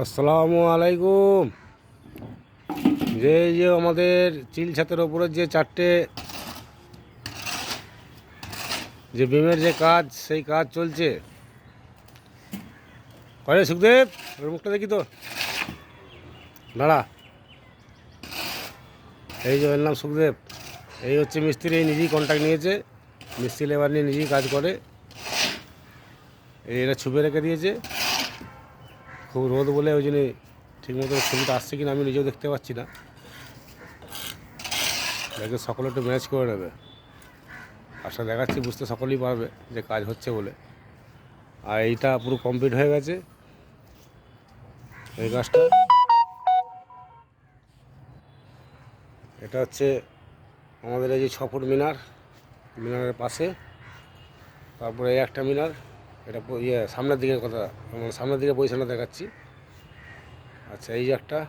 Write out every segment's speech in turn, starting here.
আসসালামু আলাইকুম। যে আমাদের চিল ছাতের ওপরের যে চারটে যে বিমের যে কাজ, সেই কাজ চলছে। কয়ে সুখদেব, ওর মুখটা দেখি তো, দাঁড়া। এই যে ওর নাম সুখদেব, এই হচ্ছে মিস্ত্রি। এই নিজেই কন্ট্যাক্ট নিয়েছে, মিস্ত্রি লেবার নিয়ে নিজেই কাজ করে। এই এটা ছুপে রেখে দিয়েছে, খুব রোদ বলে ওই জন্য ঠিকমতো ছবিটা আসছে কিনা আমি নিজেও দেখতে পাচ্ছি না। দেখে সকলে একটু ম্যানেজ করে নেবে। আশা দেখাচ্ছি, বুঝতে সকলেই পারবে যে কাজ হচ্ছে বলে। আর এইটা পুরো কমপ্লিট হয়ে গেছে, এই কাজটা। এটা হচ্ছে আমাদের এই যে 6 ফুট মিনার, মিনারের পাশে। তারপরে এই একটা মিনার, এটা সামনের দিকের কথা, মানে সামনের দিকে পজিশনটা দেখাচ্ছি। আচ্ছা, এই যে একটা,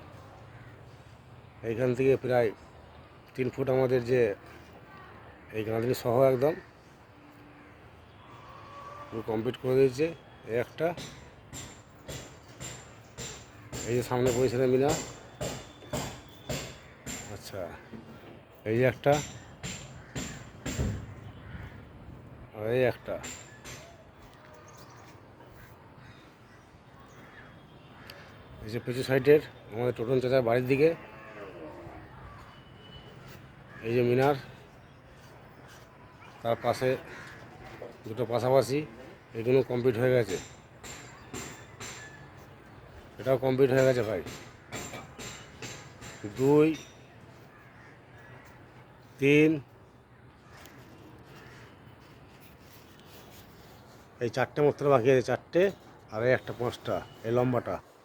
এইখান থেকে প্রায় 3 ফুট আমাদের যে এই গাঁথনি সহ একদম পুরো কমপ্লিট করে দিয়েছে। এই একটা, এই যে সামনে পজিশনে মিনার। আচ্ছা, এই যে একটা, আর এই একটা। এই যে পিছু সাইডের আমাদের টোটন চাচার বাড়ির দিকে এই যে মিনার, তার পাশে দুটো পাশাপাশি, এগুলো কমপ্লিট হয়ে গেছে। এটাও কমপ্লিট হয়ে গেছে ভাই। 2, 3, এই 4টে মাত্র বাকি আছে, 4টে। আর এই একটা 5টা, এই লম্বাটা।